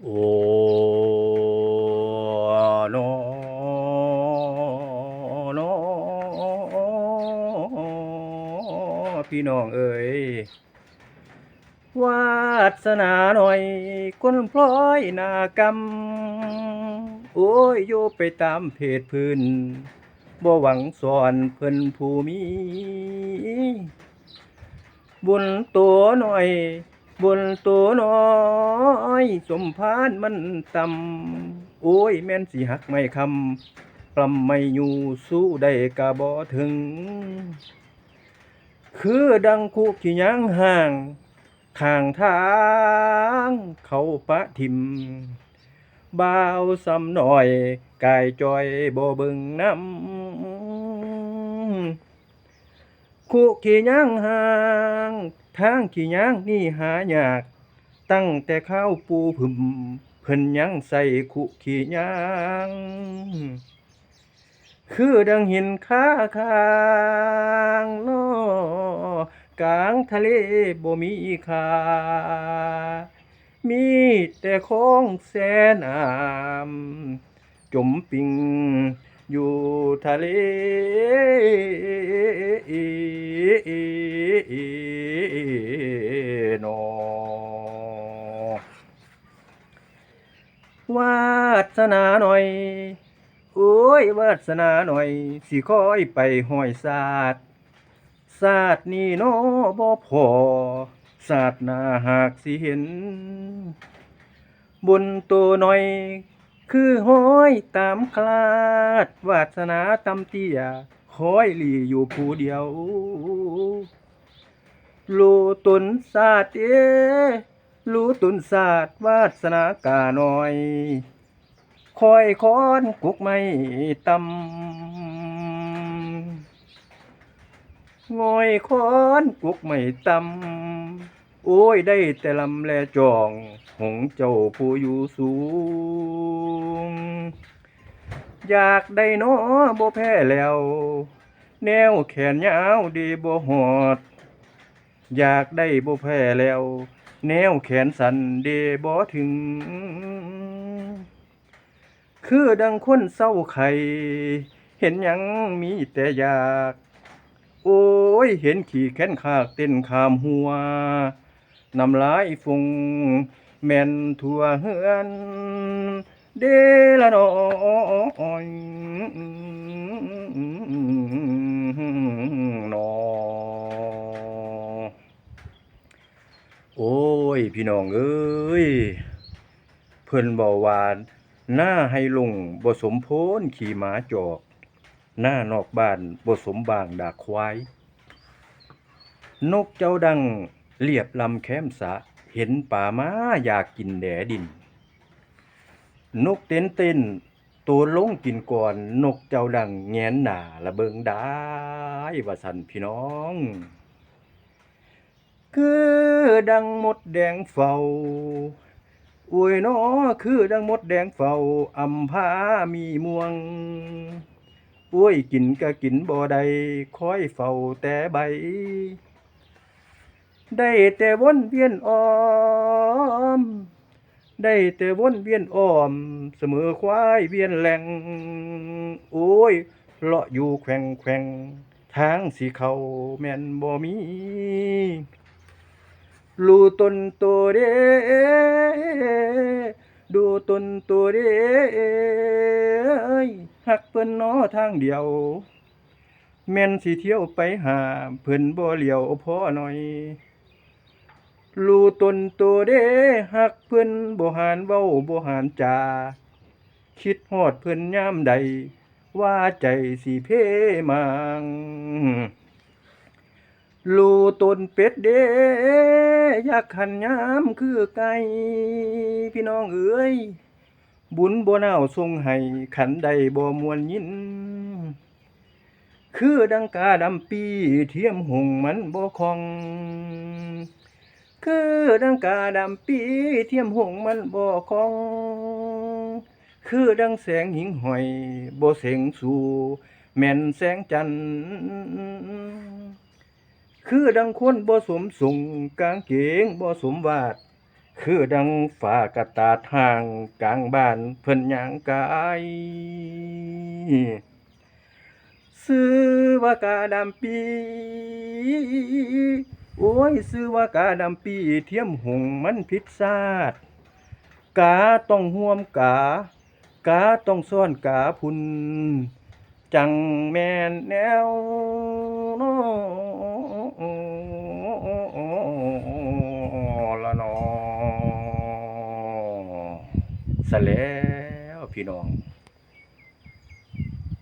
โอ้นอนพี่น้องเอ๋ยวาสนาหน่อยคนพลอยนากรรมโอ้ยโยไปตามเพศพื้นบ่หวังสอนเพิ่นผู้มีบุญตัวหน่อยบุญตัวน้อยสมพานมันต่ำโอ้ยแม่นสิหักไม่คำกลำไม่อยู่สู้ได้กะบ่ถึงคือดังคุขี้ยางห่างข้างทางเขาปะทิมบ่าวซ้ำหน่อยกายจอยบ่เบิ่งน้ำคุขี้ยางห่างทางขี้ยางนี่หายากตั้งแต่ข้าวปูผึ่มเพิ่นยังใส่คุขี้ยางคือดังหินค้าคางน้อกลางทะเลบ่มีค่ามีแต่ของแสนงามจมปิงอยู่ทะเลนอวาสนาหน่อยโอ้ยวาสนาหน่อยสิคอยไปห้อยศาสตร์ศาสตร์นี่น้อบ่พอศาสตร์หน้าหากสิเห็นบุญตัวหน่อยคือห้อยตามคลาดวาสนาตำเตี้ยคอยหลีอยู่ผู้เดียวรู้ตนศาสตร์รู้ตนศาสตร์วาสนากาหน่อยคอยค้อนกุกไม่ตำงอยค้อนกุกไม่ตำโอ้ยได้แต่ลำแลจองหงเจ้าผู้อยู่สูงอยากได้น้อบ่แพ้แล้วแนวแขนยาวดีบ่หอดอยากได้บ่แพ้แล้วแนวแขนสั้นดีบ่ถึงคือดังคนเศร้าไข่เห็นหยังมีแต่อยากโอ้ยเห็นขี่แค้นขากเต้นขามหัวน้ำลายฟุงแม่นทั่วเฮือนเดละน้อยนอโอ้ยพี่น้องเอ้ยเพิ่นบอกว่าหน้าให้ลงบ่สมโพนขี่หมาจอกหน้านอกบ้านบ่สมบางดากควายนกเจ้าดังเรียบลำแคมสะเห็นป่าม้าอยากกินแดดินนกเต้นเต้นตัวลงกินก่อนนกเจ้าดังแงนหน้าละเบิงได้ว่าสั่นพี่น้องคือดังมดแดงเฝ้าอวยน้อคือดังมดแดงเฝ้าอำพามีม่วงอวยกินก็กินบ่ได้คอยเฝ้าแต่ใบได้แต่วนเวียนอ้อมได้แต่วนเวียนอ้อมเสมอควายเวียนแหลงโอ้ยเลาะอยู่แขวงแขวงทางสิเข้าแม่นบ่มีรู้ตนตัวเด้ดูตนตัวเด้หักเพิ่นน้อทางเดียวแม่นสิเที่ยวไปหาเพิ่นบ่เหลียวพอหน่อยรู้ตนตัวเด้หักเพิ่นบ่หานเว้าบ่หานจาคิดฮอดเพิ่นยามใดว่าใจสิเพมังรู้ตนเป็ดเด้อยากขันยามคือไก่พี่น้องเอ๋ยบุญบ่น่าวทรงให้ขันใดบ่มวนยินคือดังกาดำปีเทียมหงมันบ่คองคือดังกาดำปีเทียมหงมันบ่คองคือดังแสงหิงห้อยบ่เสงสู่แม่นแสงจันทร์คือดังคนบ่สมทรงกางเกงบ่สมวาด คือดังฟ้ากระตาดห่างกลางบ้านเพิ่นย่างกายชื่อว่ากาดำปีโอ้ยชื่อว่ากาดำปีเทียมหงส์มันผิดชาติกาต้องร่วมกาต้องซ่อนกาพุ่นจังแม่นแนวน้อละนอซะแล้วพี่น้อง